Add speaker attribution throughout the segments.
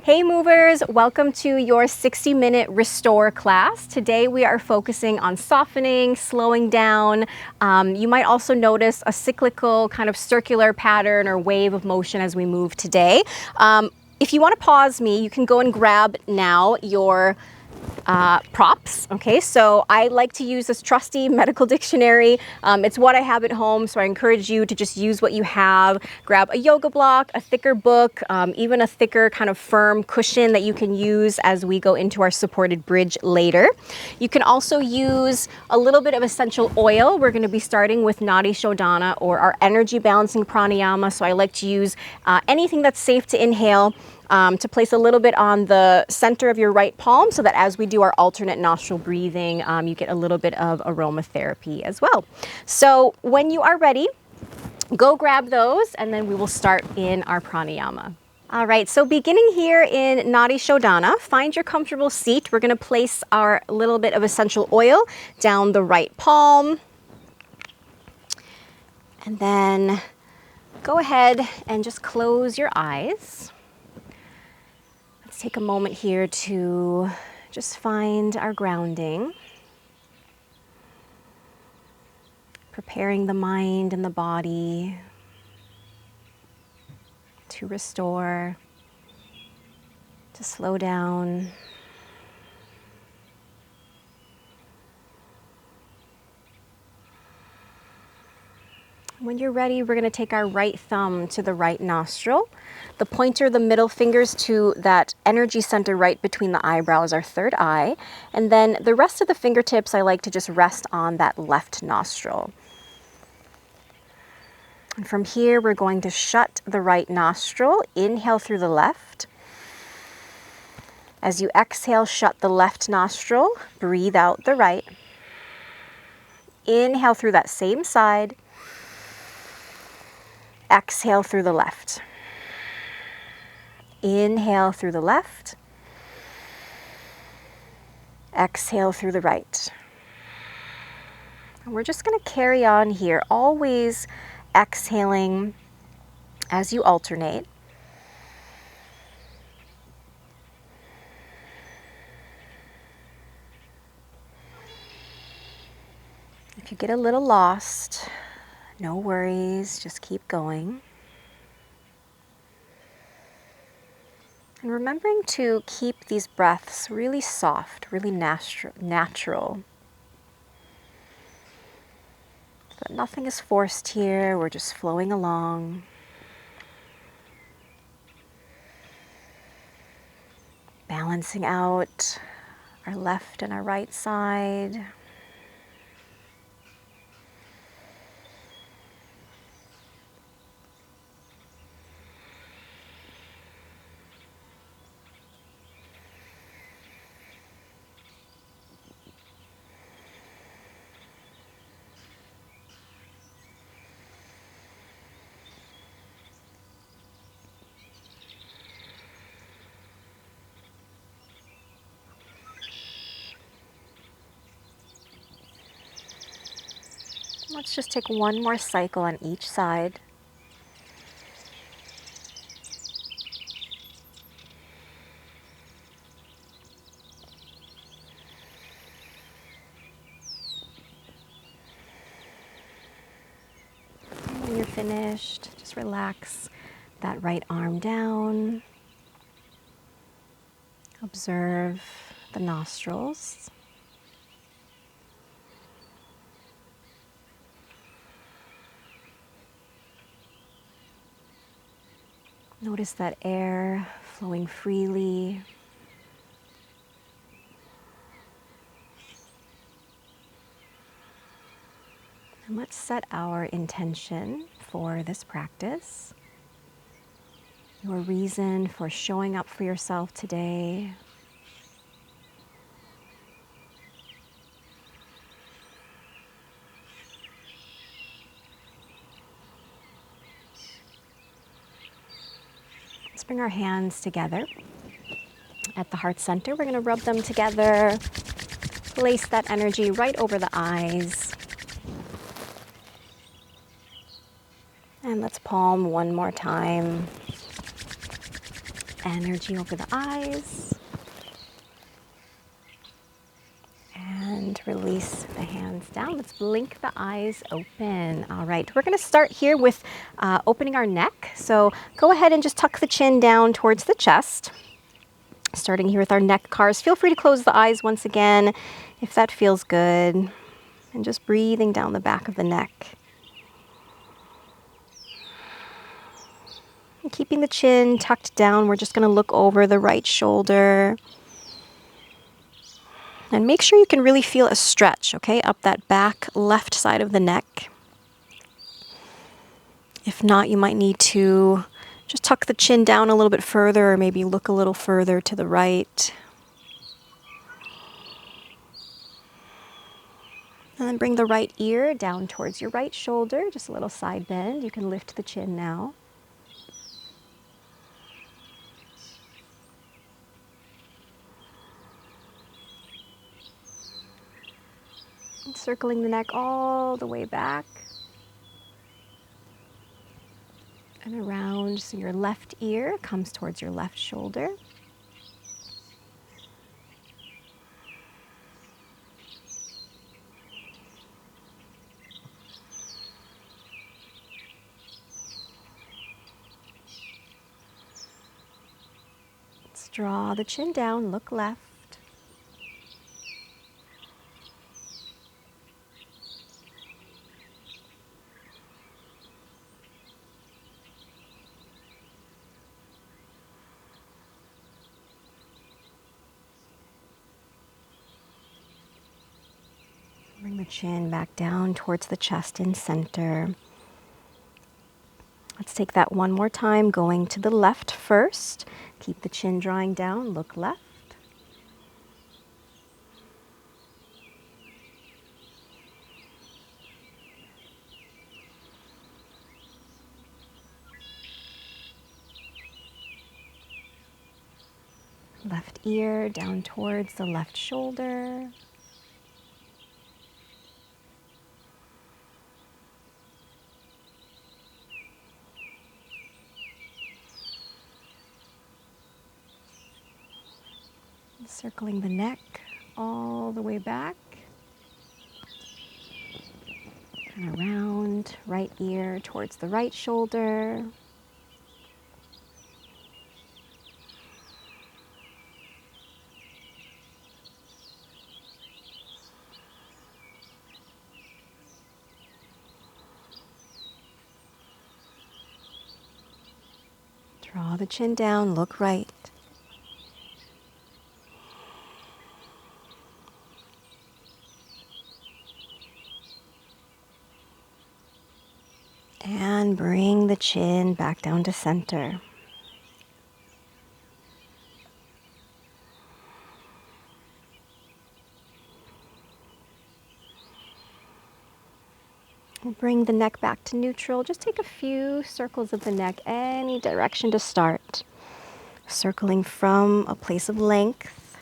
Speaker 1: Hey movers, welcome to your 60-minute restore class. Today we are focusing on softening, slowing down. You might also notice a cyclical kind of circular pattern or wave of motion as we move today. If you want to pause me, you can go and grab now your props. Okay, so I like to use this trusty medical dictionary. It's what I have at home, so I encourage you to just use what you have. Grab a yoga block, a thicker book, even a thicker kind of firm cushion that you can use as we go into our supported bridge later. You can also use a little bit of essential oil. We're going to be starting with Nadi Shodhana, or our energy balancing pranayama, so I like to use anything that's safe to inhale. To place a little bit on the center of your right palm so that as we do our alternate nostril breathing, you get a little bit of aromatherapy as well. So when you are ready, go grab those and then we will start in our pranayama. All right, so beginning here in Nadi Shodhana, find your comfortable seat. We're going to place our little bit of essential oil down the right palm. And then go ahead and just close your eyes. Let's take a moment here to just find our grounding, preparing the mind and the body to restore, to slow down. When you're ready, we're going to take our right thumb to the right nostril, the pointer, the middle fingers to that energy center right between the eyebrows, our third eye, and then the rest of the fingertips I like to just rest on that left nostril. And from here, we're going to shut the right nostril, inhale through the left. As you exhale, shut the left nostril, breathe out the right. Inhale through that same side. Exhale through the left. Inhale through the left. Exhale through the right. And we're just going to carry on here, always exhaling as you alternate. If you get a little lost, no worries, just keep going. And remembering to keep these breaths really soft, really natural. So that nothing is forced here, we're just flowing along. Balancing out our left and our right side. Let's just take one more cycle on each side. And when you're finished, just relax that right arm down. Observe the nostrils. Notice that air flowing freely. And let's set our intention for this practice. Your reason for showing up for yourself today. Let's bring our hands together at the heart center. We're going to rub them together, place that energy right over the eyes. And let's palm one more time. energy over the eyes. And release the hands down. Let's blink the eyes open. All right, we're going to start here with opening our neck. So go ahead and just tuck the chin down towards the chest. Starting here with our neck cars. Feel free to close the eyes once again if that feels good. And just breathing down the back of the neck. And keeping the chin tucked down, we're just going to look over the right shoulder. And make sure you can really feel a stretch, okay, up that back left side of the neck. If not, you might need to just tuck the chin down a little bit further or maybe look a little further to the right. And then bring the right ear down towards your right shoulder, just a little side bend. You can lift the chin now. And circling the neck all the way back. And around, so your left ear comes towards your left shoulder. Let's draw the chin down, look left. Bring the chin back down towards the chest in center. Let's take that one more time, going to the left first. Keep the chin drawing down, look left. Left ear down towards the left shoulder. Circling the neck all the way back. And around, right ear towards the right shoulder. Draw the chin down, look right. And bring the chin back down to center. Bring the neck back to neutral. Just take a few circles of the neck, any direction to start. Circling from a place of length.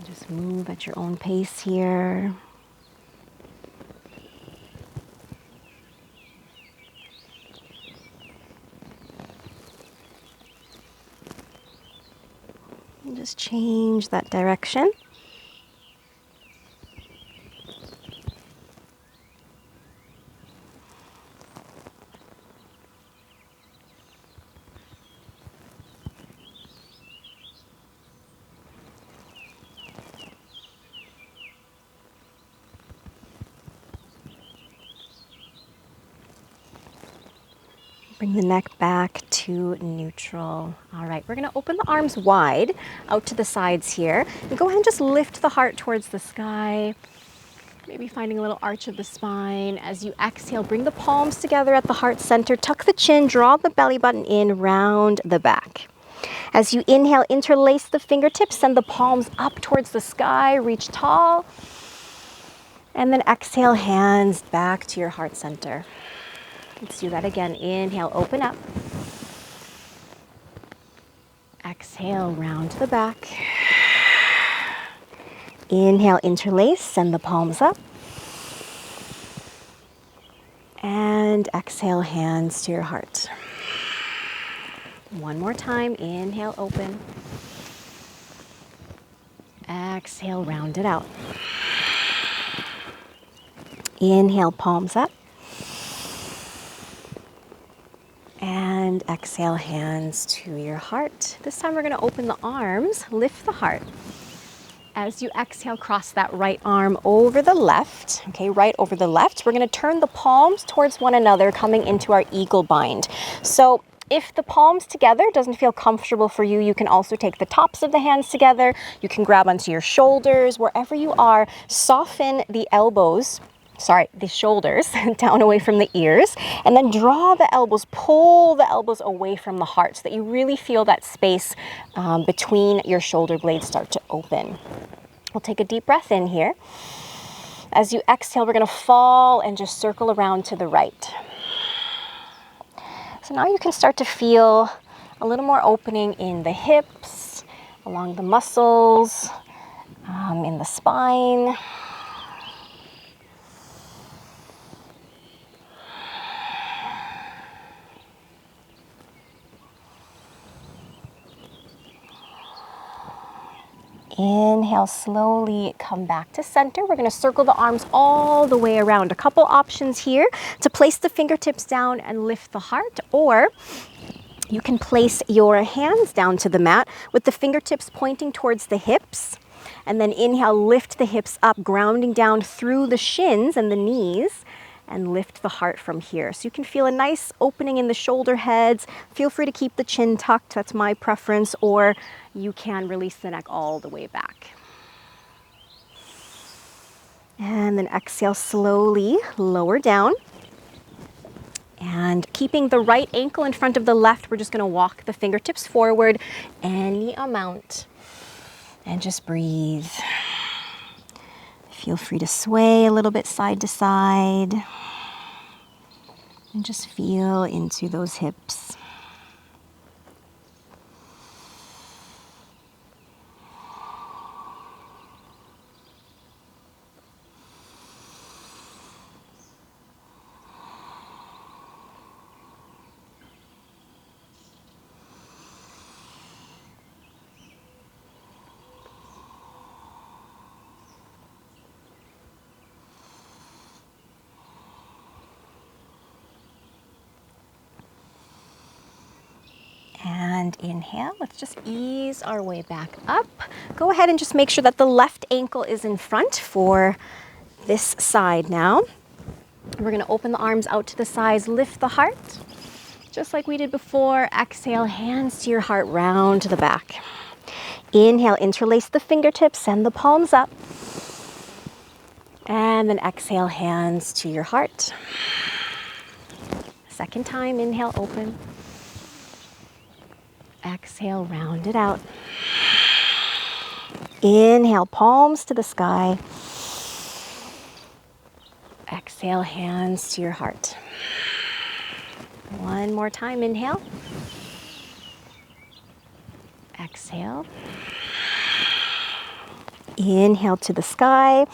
Speaker 1: Just move at your own pace here. And just change that direction. Bring the neck back to neutral. All right, we're gonna open the arms wide out to the sides here. And go ahead and just lift the heart towards the sky. Maybe finding a little arch of the spine. As you exhale, bring the palms together at the heart center. Tuck the chin, draw the belly button in, round the back. As you inhale, interlace the fingertips, send the palms up towards the sky, reach tall. And then exhale, hands back to your heart center. Let's do that again. Inhale, open up. Exhale, round to the back. Inhale, interlace, send the palms up. And And exhale, hands to your heart. One more time. Inhale, open. Exhale, round it out. Inhale, palms up. And exhale, hands to your heart. This time we're going to open the arms, lift the heart. As you exhale, cross that right arm over the left, okay, right over the left. We're going to turn the palms towards one another, coming into our eagle bind. So if the palms together doesn't feel comfortable for you, you can also take the tops of the hands together. You can grab onto your shoulders, wherever you are. Soften the elbows, the shoulders down away from the ears, and then draw the elbows, pull the elbows away from the heart so that you really feel that space between your shoulder blades start to open. We'll take a deep breath in here. As you exhale, we're going to fall and just circle around to the right. So now you can start to feel a little more opening in the hips, along the muscles, in the spine. Inhale, slowly come back to center. We're going to circle the arms all the way around. A couple options here to place the fingertips down and lift the heart, or you can place your hands down to the mat with the fingertips pointing towards the hips. And then inhale, lift the hips up, grounding down through the shins and the knees, and lift the heart from here. So you can feel a nice opening in the shoulder heads. Feel free to keep the chin tucked, that's my preference, or you can release the neck all the way back. And then exhale, slowly lower down. And keeping the right ankle in front of the left, we're just going to walk the fingertips forward any amount. And just breathe. Feel free to sway a little bit side to side. And just feel into those hips. And inhale, let's just ease our way back up. Go ahead and just make sure that the left ankle is in front for this side now. We're going to open the arms out to the sides, lift the heart, just like we did before. Exhale, hands to your heart, round to the back. Inhale, interlace the fingertips, send the palms up. And then exhale, hands to your heart. Second time, inhale, open. Exhale, round it out. Inhale, palms to the sky. Exhale, hands to your heart. One more time, inhale. Exhale. Inhale to the sky.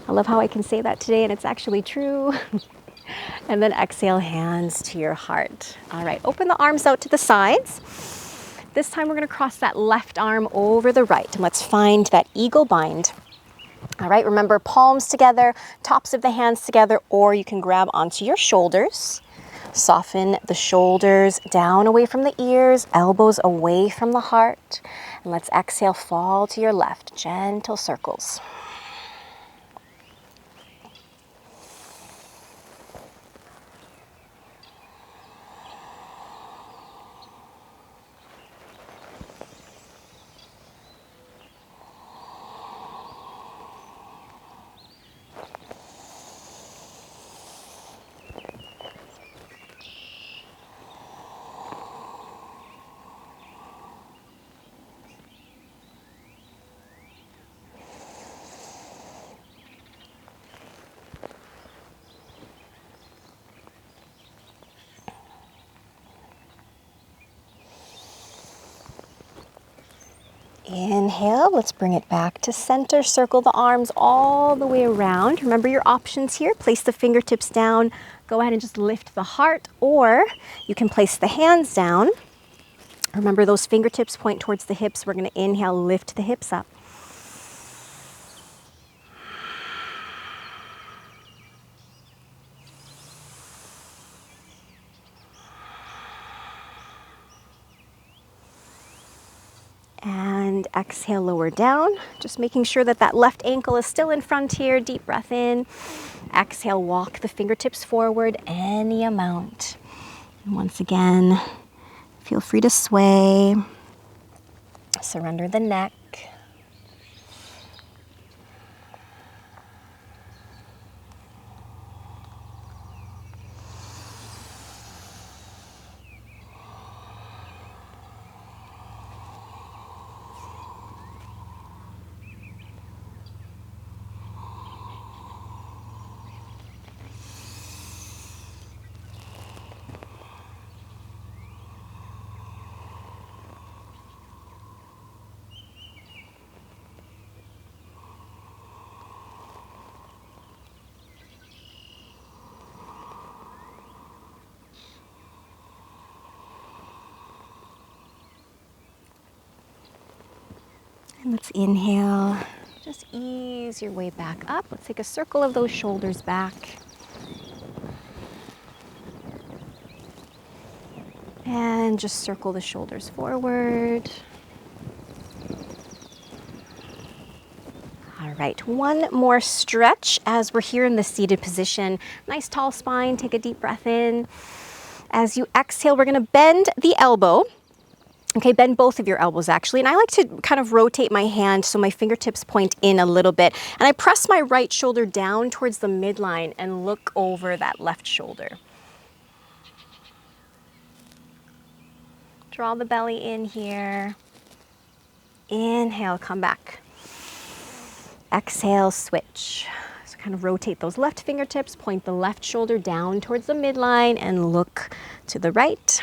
Speaker 1: I love how I can say that today and it's actually true. And then exhale, hands to your heart. All right, open the arms out to the sides. This time we're going to cross that left arm over the right, and let's find that eagle bind. All right, remember, palms together, tops of the hands together, or you can grab onto your shoulders. Soften the shoulders down away from the ears, elbows away from the heart. And let's exhale, fall to your left, gentle circles. Inhale, let's bring it back to center. Circle the arms all the way around. Remember your options here. Place the fingertips down, go ahead and just lift the heart, or you can place the hands down. Remember, those fingertips point towards the hips. We're going to inhale, lift the hips up. And exhale, lower down. Just making sure that that left ankle is still in front here. Deep breath in. Exhale, walk the fingertips forward any amount. And once again, feel free to sway. Surrender the neck. And let's inhale. Just ease your way back up. Let's take a circle of those shoulders back. And just circle the shoulders forward. All right, one more stretch as we're here in the seated position. Nice tall spine, take a deep breath in. As you exhale, we're gonna bend the elbow. Okay, bend both of your elbows actually. And I like to kind of rotate my hand so my fingertips point in a little bit. And I press my right shoulder down towards the midline and look over that left shoulder. Draw the belly in here. Inhale, come back. Exhale, switch. So kind of rotate those left fingertips, point the left shoulder down towards the midline and look to the right.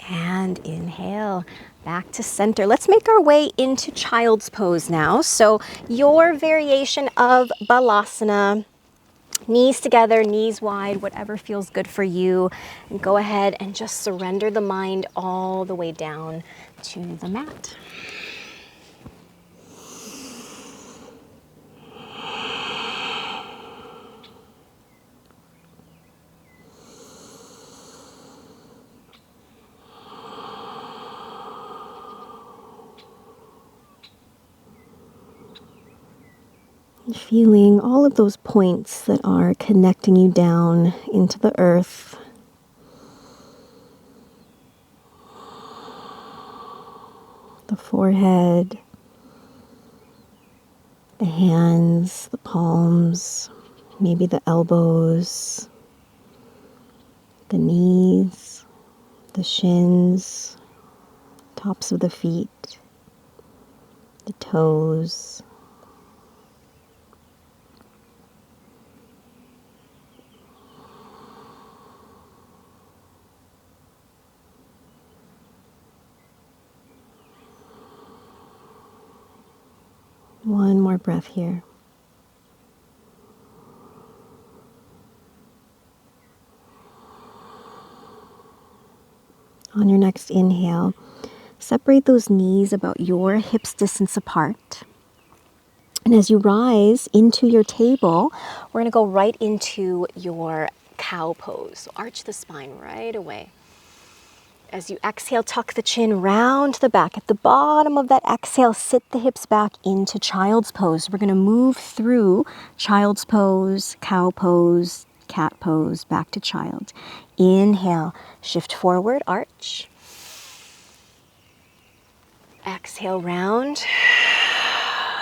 Speaker 1: And inhale, back to center. Let's make our way into child's pose now. So your variation of balasana, knees together, knees wide, whatever feels good for you. And go ahead and just surrender the mind all the way down to the mat. Feeling all of those points that are connecting you down into the earth. The forehead, the hands, the palms, maybe the elbows, the knees, the shins, tops of the feet, the toes. One more breath here. On your next inhale, separate those knees about your hips distance apart. And as you rise into your table, we're going to go right into your cow pose. So arch the spine right away. As you exhale, tuck the chin round the back. At the bottom of that exhale, sit the hips back into child's pose. We're going to move through child's pose, cow pose, cat pose, back to child. Inhale, shift forward, arch. Exhale, round.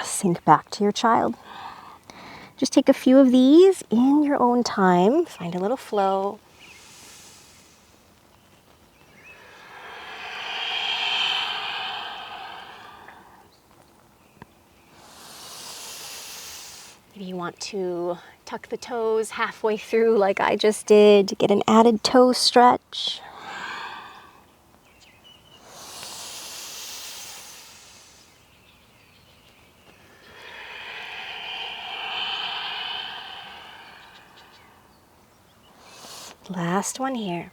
Speaker 1: Sink back to your child. Just take a few of these in your own time. Find a little flow. Maybe you want to tuck the toes halfway through like I just did to get an added toe stretch. Last one here.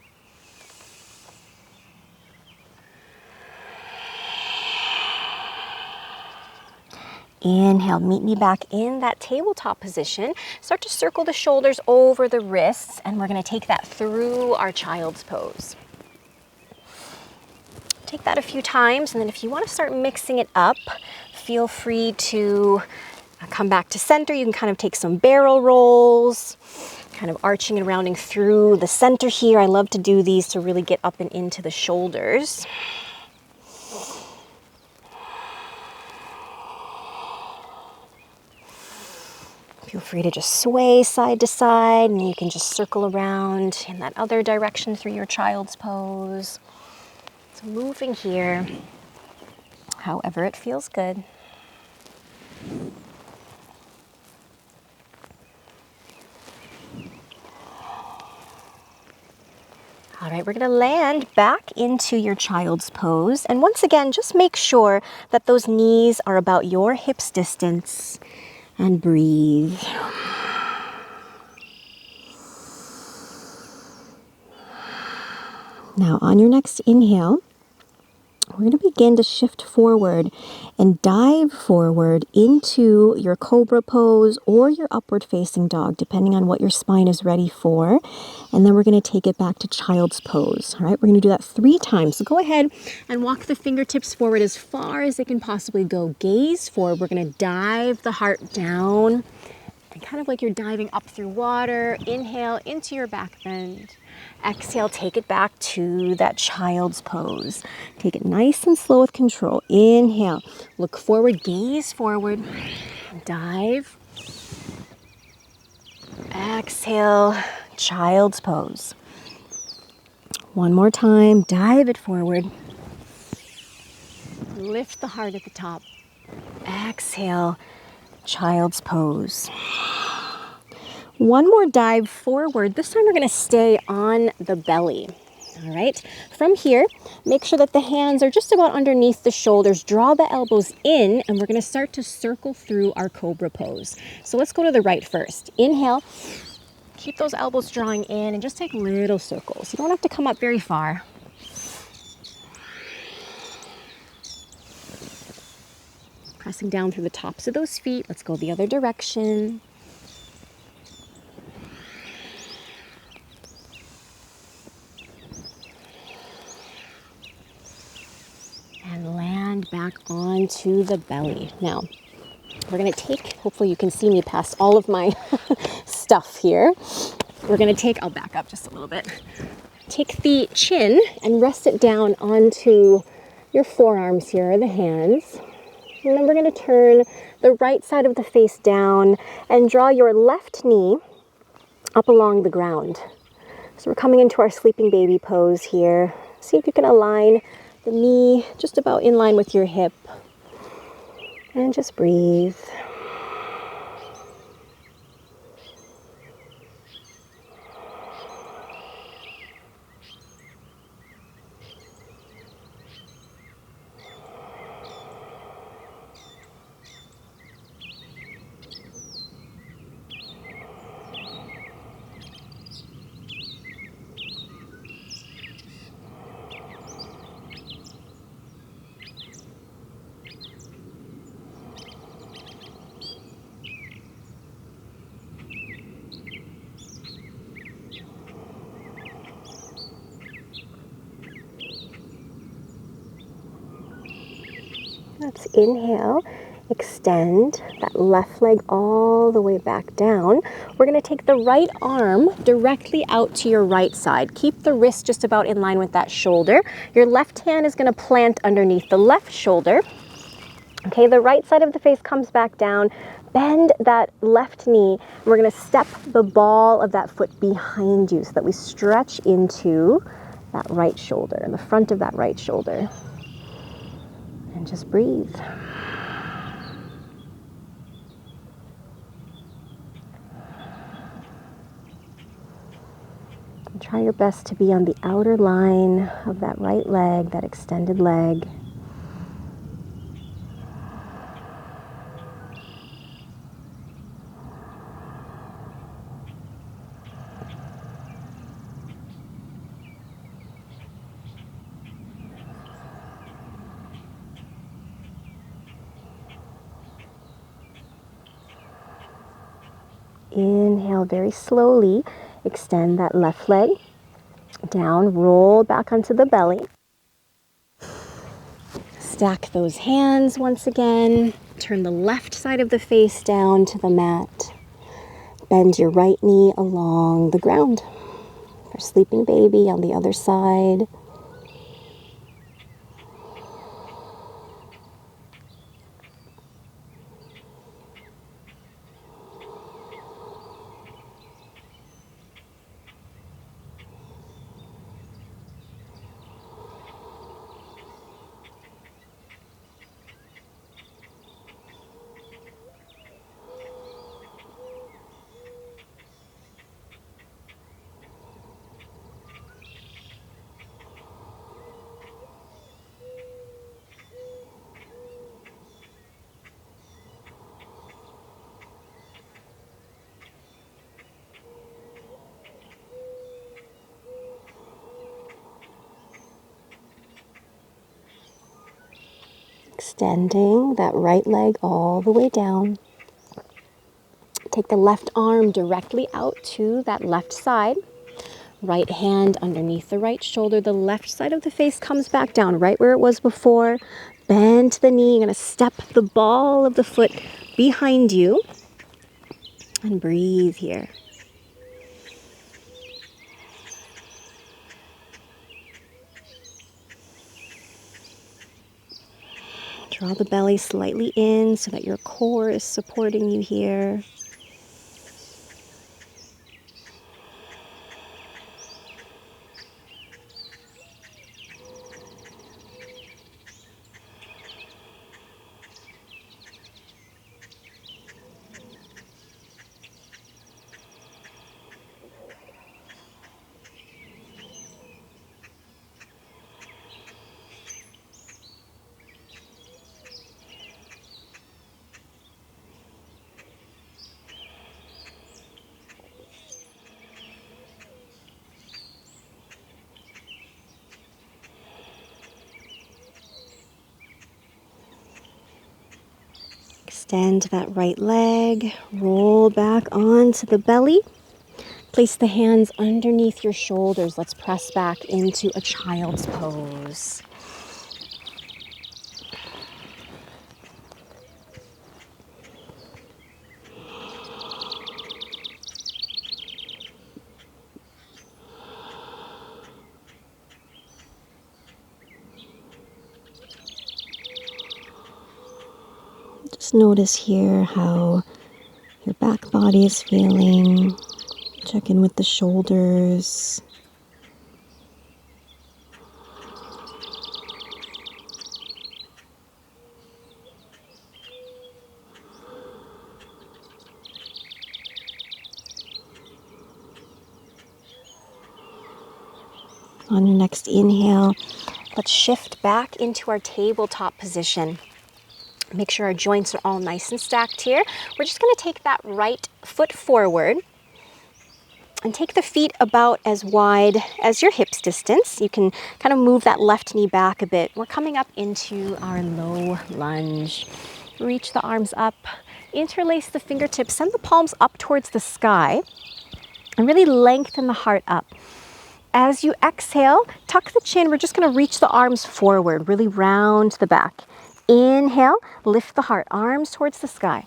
Speaker 1: Inhale, meet me back in that tabletop position. Start to circle the shoulders over the wrists, and we're gonna take that through our child's pose. Take that a few times, and then if you wanna start mixing it up, feel free to come back to center. You can kind of take some barrel rolls, kind of arching and rounding through the center here. I love to do these to really get up and into the shoulders. Feel free to just sway side to side, and you can just circle around in that other direction through your child's pose. So moving here, however it feels good. All right, we're gonna land back into your child's pose. And once again, just make sure that those knees are about your hips distance, and breathe. Now on your next inhale, we're going to begin to shift forward and dive forward into your cobra pose or your upward facing dog, depending on what your spine is ready for. And then we're going to take it back to child's pose. All right, we're going to do that 3 times. So go ahead and walk the fingertips forward as far as they can possibly go. Gaze forward. We're going to dive the heart down. And kind of like you're diving up through water. Inhale into your back bend. Exhale, take it back to that child's pose. Take it nice and slow with control. Inhale, look forward, gaze forward, dive. Exhale, child's pose. One more time, dive it forward. Lift the heart at the top. Exhale, child's pose. One more dive forward. This time we're going to stay on the belly. All right. From here, make sure that the hands are just about underneath the shoulders. Draw the elbows in, and we're going to start to circle through our cobra pose. So let's go to the right first. Inhale. Keep those elbows drawing in and just take little circles. You don't have to come up very far. Pressing down through the tops of those feet. Let's go the other direction. And land back onto the belly. Now, we're gonna take, hopefully you can see me past all of my stuff here. We're gonna take, I'll back up just a little bit. Take the chin and rest it down onto your forearms here, the hands. And then we're gonna turn the right side of the face down and draw your left knee up along the ground. So we're coming into our sleeping baby pose here. See if you can align the knee just about in line with your hip. And just breathe. Let's inhale, extend that left leg all the way back down. We're going to take the right arm directly out to your right side. Keep the wrist just about in line with that shoulder. Your left hand is going to plant underneath the left shoulder. Okay, the right side of the face comes back down. Bend that left knee. We're going to step the ball of that foot behind you so that we stretch into that right shoulder, the front of that right shoulder. And just breathe. Try your best to be on the outer line of that right leg, that extended leg. Inhale very slowly, extend that left leg down, roll back onto the belly. Stack those hands once again. Turn the left side of the face down to the mat. Bend your right knee along the ground. For sleeping baby on the other side. Extending that right leg all the way down. Take the left arm directly out to that left side. Right hand underneath the right shoulder. The left side of the face comes back down right where it was before. Bend the knee. You're going to step the ball of the foot behind you. And breathe here. Draw the belly slightly in so that your core is supporting you here. Extend that right leg, roll back onto the belly. Place the hands underneath your shoulders. Let's press back into a child's pose. Just notice here how your back body is feeling. Check in with the shoulders. On your next inhale, let's shift back into our tabletop position. Make sure our joints are all nice and stacked here. We're just going to take that right foot forward and take the feet about as wide as your hips distance. You can kind of move that left knee back a bit. We're coming up into our low lunge. Reach the arms up, interlace the fingertips, send the palms up towards the sky, and really lengthen the heart up. As you exhale, tuck the chin. We're just going to reach the arms forward, really round the back. Inhale, lift the heart, arms towards the sky.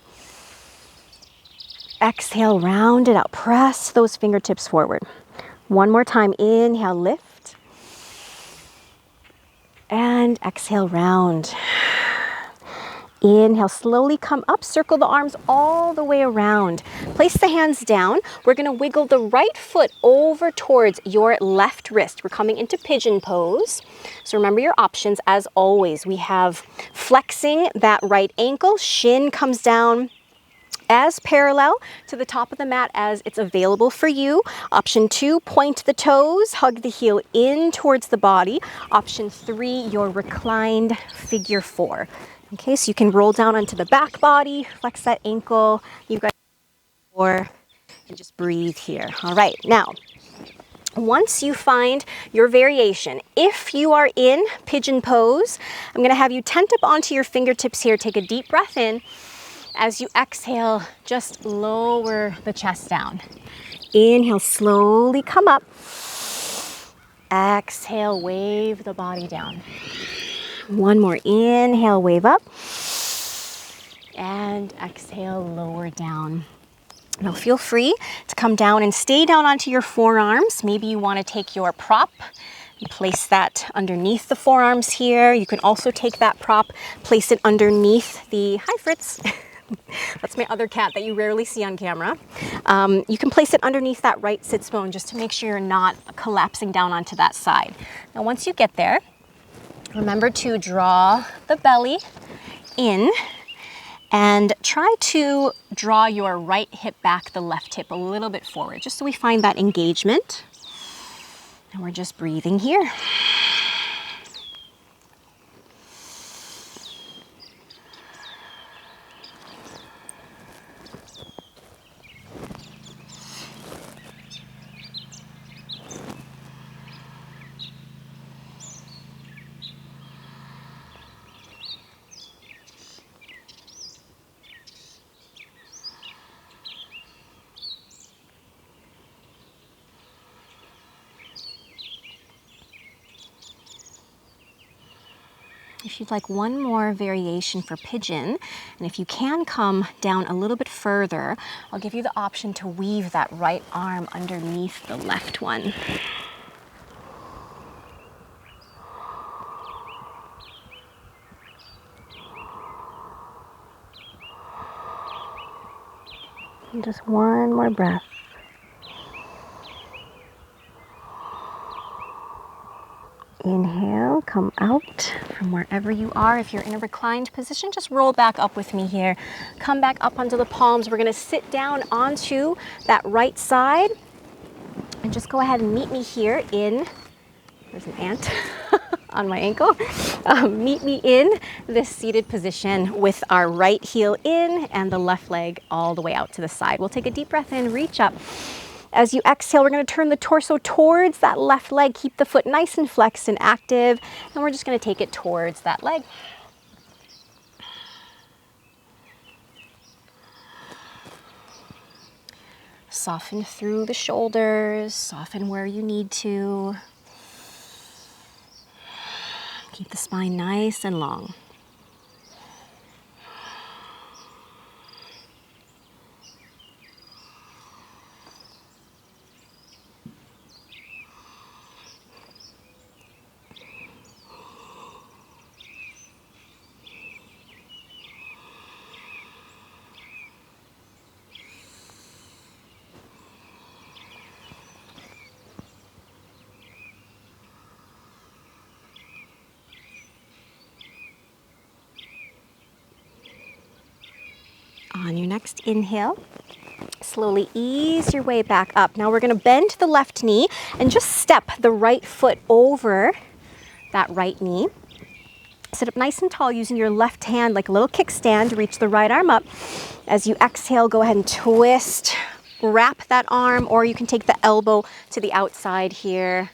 Speaker 1: Exhale, round it out. Press those fingertips forward. One more time. Inhale, lift. And exhale, round. Inhale, slowly come up, circle the arms all the way around. Place the hands down. We're going to wiggle the right foot over towards your left wrist. We're coming into pigeon pose. So remember your options as always. We have flexing that right ankle, shin comes down, as parallel to the top of the mat as it's available for you. Option 2, point the toes, hug the heel in towards the body. Option 3, your reclined figure 4. Okay, so you can roll down onto the back body, flex that ankle, you guys, and just breathe here. All right, now, once you find your variation, if you are in pigeon pose, I'm gonna have you tent up onto your fingertips here. Take a deep breath in. As you exhale, just lower the chest down. Inhale, slowly come up. Exhale, wave the body down. One more, inhale, wave up. And exhale, lower down. Now feel free to come down and stay down onto your forearms. Maybe you want to take your prop and place that underneath the forearms here. You can also take that prop, place it underneath the, hi Fritz. That's my other cat that you rarely see on camera. You can place it underneath that right sits bone just to make sure you're not collapsing down onto that side. Now once you get there, remember to draw the belly in and try to draw your right hip back, the left hip a little bit forward, just so we find that engagement. And we're just breathing here. If you'd like one more variation for pigeon, and if you can come down a little bit further, I'll give you the option to weave that right arm underneath the left one. And just one more breath. Inhale, come out from wherever you are. If you're in a reclined position, just roll back up with me here. Come back up onto the palms. We're gonna sit down onto that right side and just go ahead and meet me here in, there's an ant on my ankle. Meet me in this seated position with our right heel in and the left leg all the way out to the side. We'll take a deep breath in, reach up. As you exhale, we're going to turn the torso towards that left leg. Keep the foot nice and flexed and active. And we're just going to take it towards that leg. Soften through the shoulders. Soften where you need to. Keep the spine nice and long. On your next inhale, slowly ease your way back up. Now we're going to bend the left knee and just step the right foot over that right knee. Sit up nice and tall using your left hand like a little kickstand. Reach the right arm up. As you exhale, go ahead and twist, wrap that arm, or you can take the elbow to the outside here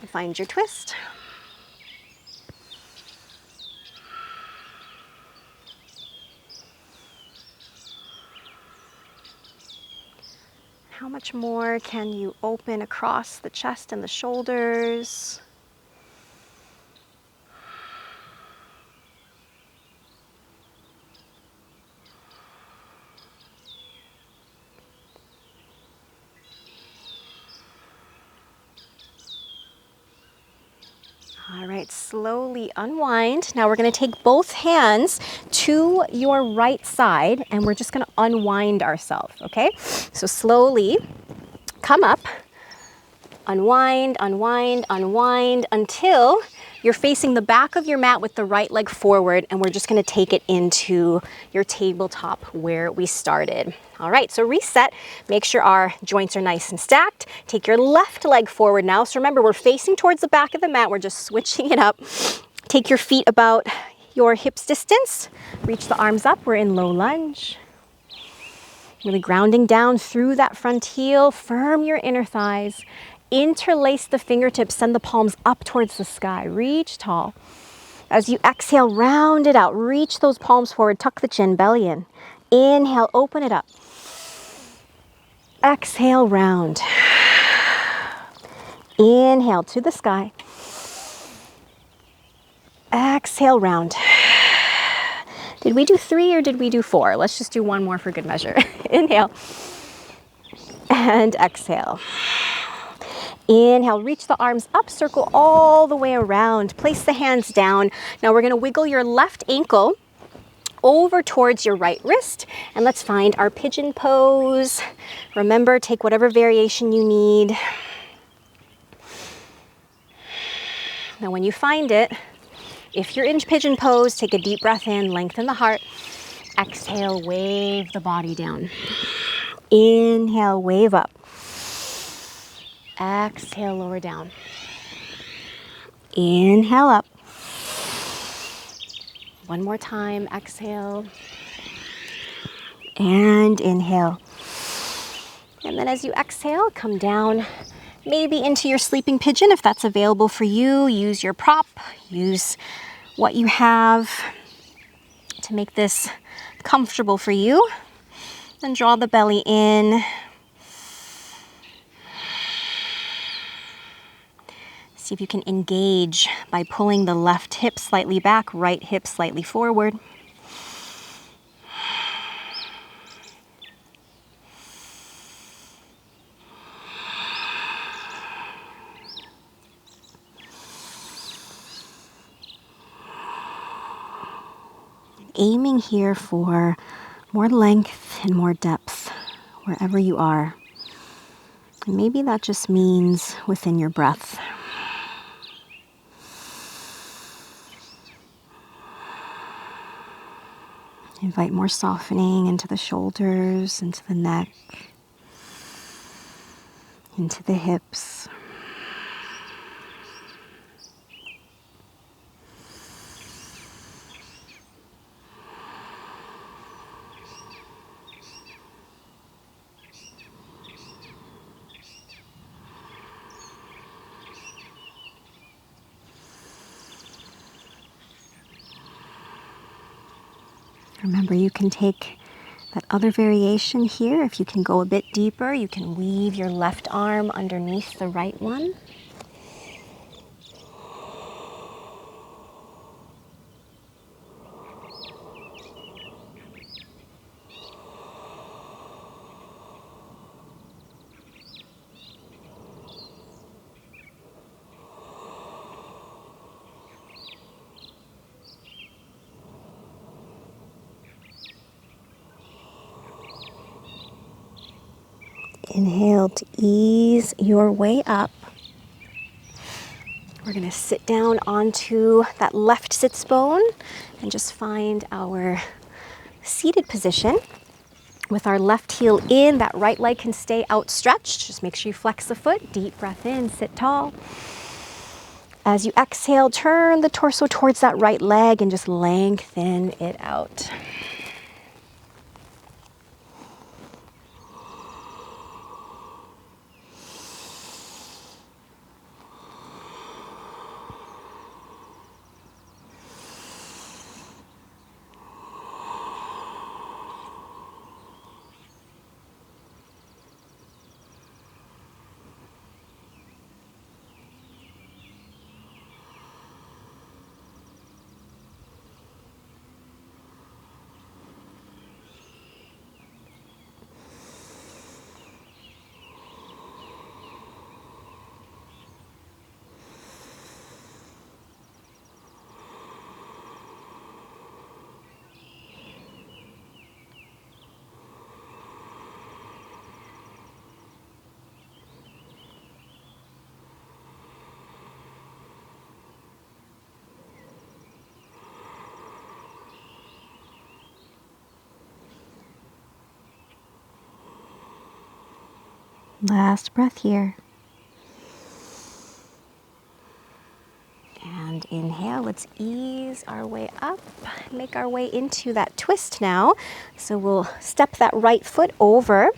Speaker 1: and find your twist. How much more can you open across the chest and the shoulders? All right, slowly unwind. Now we're going to take both hands to your right side and we're just going to unwind ourselves, okay? So slowly come up, unwind, unwind, unwind until You're facing the back of your mat with the right leg forward, and we're just gonna take it into your tabletop where we started. All right, so reset, make sure our joints are nice and stacked. Take your left leg forward now. So remember, we're facing towards the back of the mat. We're just switching it up. Take your feet about your hips distance. Reach the arms up, we're in low lunge. Really grounding down through that front heel, firm your inner thighs. Interlace the fingertips, send the palms up towards the sky. Reach tall. As you exhale, round it out. Reach those palms forward, tuck the chin, belly in. Inhale, open it up. Exhale, round. Inhale to the sky. Exhale, round. Did we do 3 or did we do 4? Let's just do 1 more for good measure. Inhale and exhale. Inhale, reach the arms up, circle all the way around. Place the hands down. Now we're gonna wiggle your left ankle over towards your right wrist, and let's find our pigeon pose. Remember, take whatever variation you need. Now when you find it, if you're in pigeon pose, take a deep breath in, lengthen the heart. Exhale, wave the body down. Inhale, wave up. Exhale, lower down. Inhale up. One more time, exhale. And inhale. And then as you exhale, come down, maybe into your sleeping pigeon if that's available for you. Use your prop, use what you have to make this comfortable for you. Then draw the belly in. See if you can engage by pulling the left hip slightly back, right hip slightly forward. Aiming here for more length and more depth wherever you are. And maybe that just means within your breath. Invite more softening into the shoulders, into the neck, into the hips. Remember, you can take that other variation here. If you can go a bit deeper, you can weave your left arm underneath the right one. Inhale to ease your way up. We're going to sit down onto that left sits bone and just find our seated position. With our left heel in, that right leg can stay outstretched. Just make sure you flex the foot. Deep breath in, sit tall. As you exhale, turn the torso towards that right leg and just lengthen it out. Last breath here. And inhale, let's ease our way up, make our way into that twist now. So we'll step that right foot over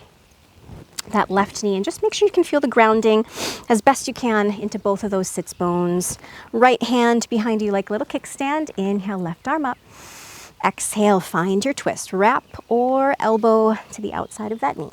Speaker 1: that left knee and just make sure you can feel the grounding as best you can into both of those sits bones. Right hand behind you like a little kickstand. Inhale, left arm up. Exhale, find your twist. Wrap or elbow to the outside of that knee.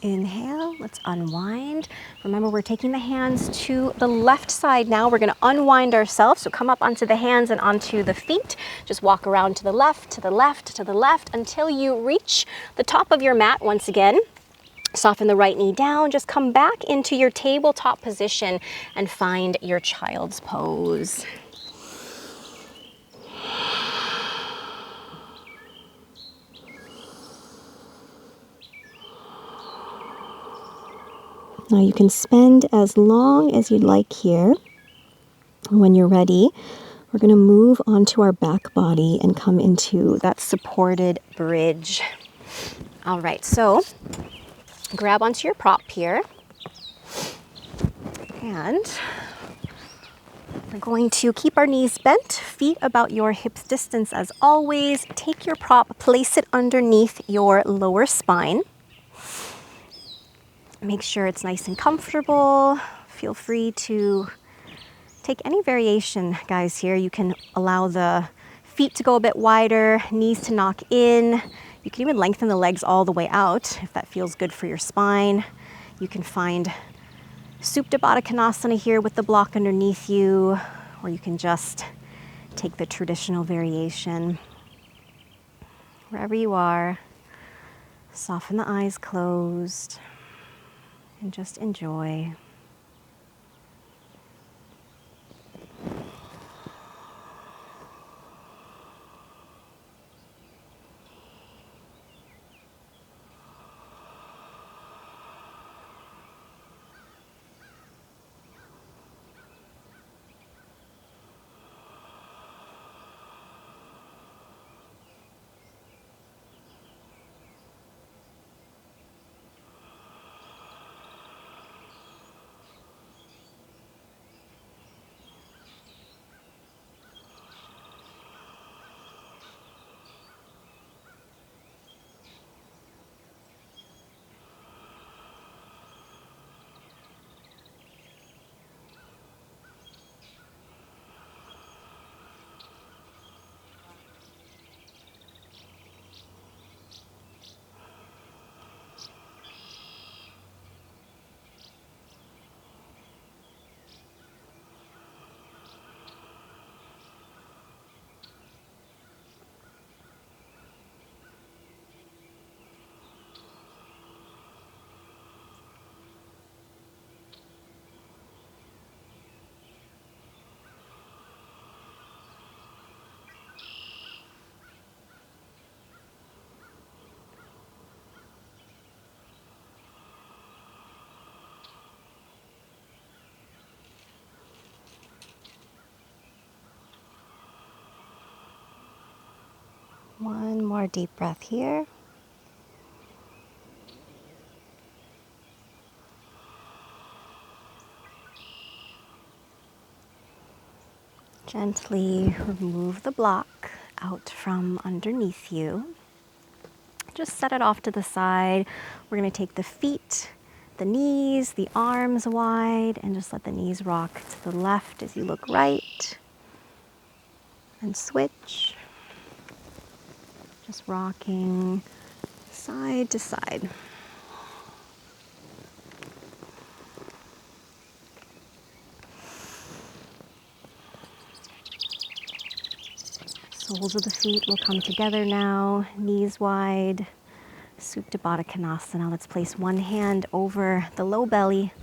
Speaker 1: Inhale, let's unwind. Remember, we're taking the hands to the left side now. We're gonna unwind ourselves. So come up onto the hands and onto the feet. Just walk around to the left, to the left, to the left until you reach the top of your mat once again. Soften the right knee down. Just come back into your tabletop position and find your child's pose. Now you can spend as long as you'd like here. When you're ready, we're going to move onto our back body and come into that supported bridge. All right, so grab onto your prop here. And we're going to keep our knees bent, feet about your hips distance as always. Take your prop, place it underneath your lower spine. Make sure it's nice and comfortable. Feel free to take any variation, guys, here. You can allow the feet to go a bit wider, knees to knock in. You can even lengthen the legs all the way out if that feels good for your spine. You can find Supta Baddha Konasana here with the block underneath you, or you can just take the traditional variation. Wherever you are, soften the eyes closed and just enjoy. One more deep breath here. Gently remove the block out from underneath you. Just set it off to the side. We're going to take the feet, the knees, the arms wide, and just let the knees rock to the left as you look right. And switch. Just rocking side to side. Soles of the feet will come together now, knees wide. Supta Baddha Konasana. Let's place one hand over the low belly,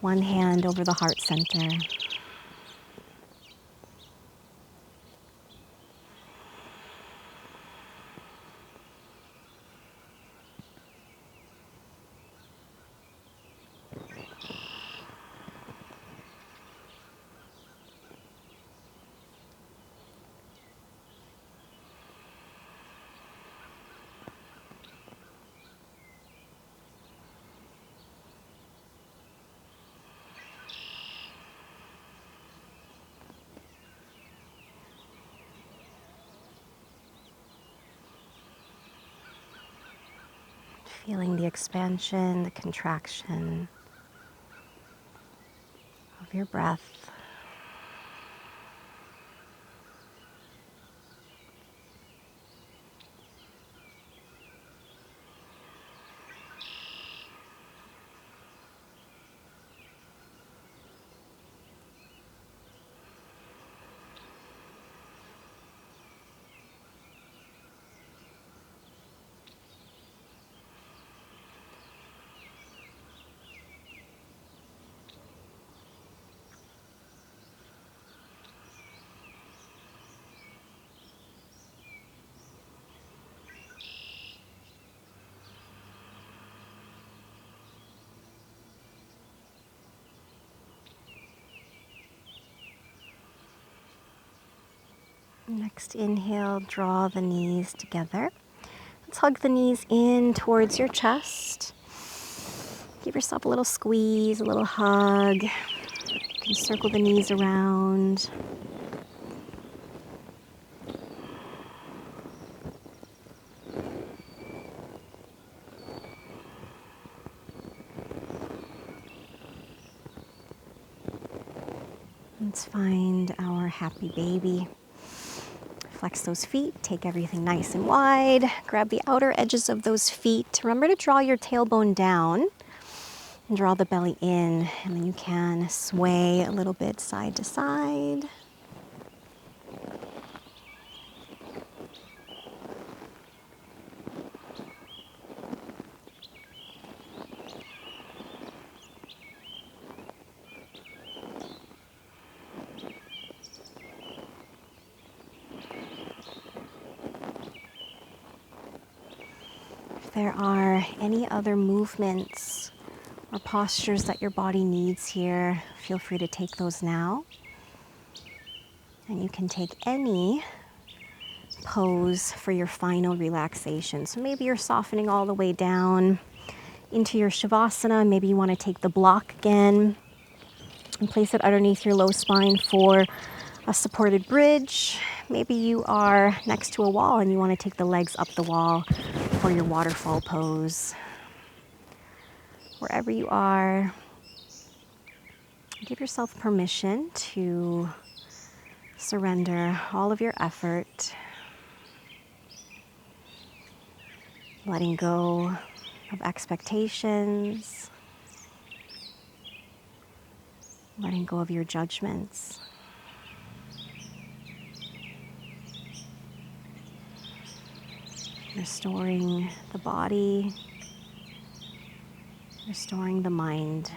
Speaker 1: one hand over the heart center. Feeling the expansion, the contraction of your breath. Next inhale, draw the knees together. Let's hug the knees in towards your chest. Give yourself a little squeeze, a little hug. You can circle the knees around. Let's find our happy baby. Flex those feet, take everything nice and wide. Grab the outer edges of those feet. Remember to draw your tailbone down and draw the belly in. And then you can sway a little bit side to side. If there are any other movements or postures that your body needs here, feel free to take those now. And you can take any pose for your final relaxation. So maybe you're softening all the way down into your Shavasana. Maybe you want to take the block again and place it underneath your low spine for a supported bridge. Maybe you are next to a wall and you want to take the legs up the wall for your waterfall pose. Wherever you are, give yourself permission to surrender all of your effort, letting go of expectations, letting go of your judgments. Restoring the body, restoring the mind.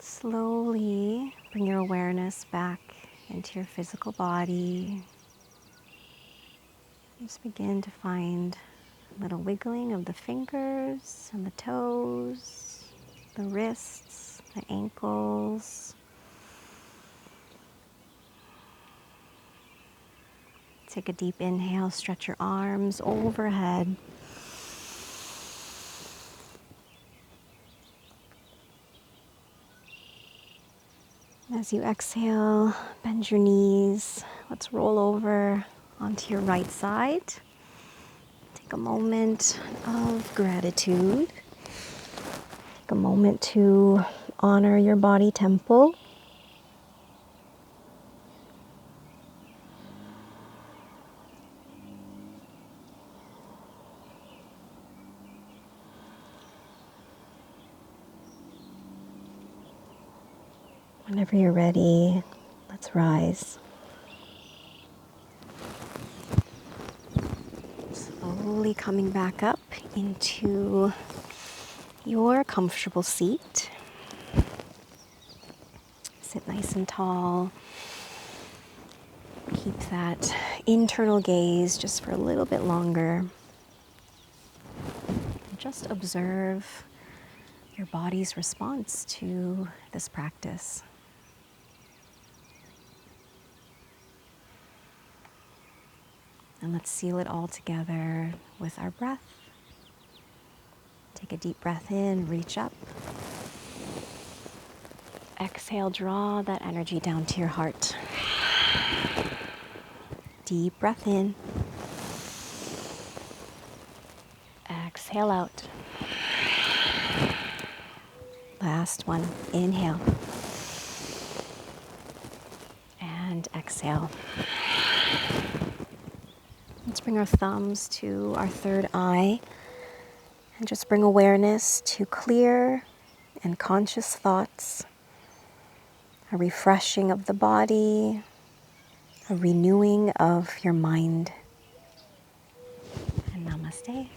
Speaker 1: Slowly bring your awareness back into your physical body. Just begin to find a little wiggling of the fingers and the toes, the wrists, the ankles. Take a deep inhale, stretch your arms overhead. As you exhale, bend your knees. Let's roll over onto your right side. Take a moment of gratitude. Take a moment to honor your body temple. Whenever you're ready, let's rise. Slowly coming back up into your comfortable seat. Sit nice and tall. Keep that internal gaze just for a little bit longer. Just observe your body's response to this practice. And let's seal it all together with our breath. Take a deep breath in, reach up. Exhale, draw that energy down to your heart. Deep breath in. Exhale out. Last one, inhale. And exhale. Let's bring our thumbs to our third eye and just bring awareness to clear and conscious thoughts, a refreshing of the body, a renewing of your mind. And namaste.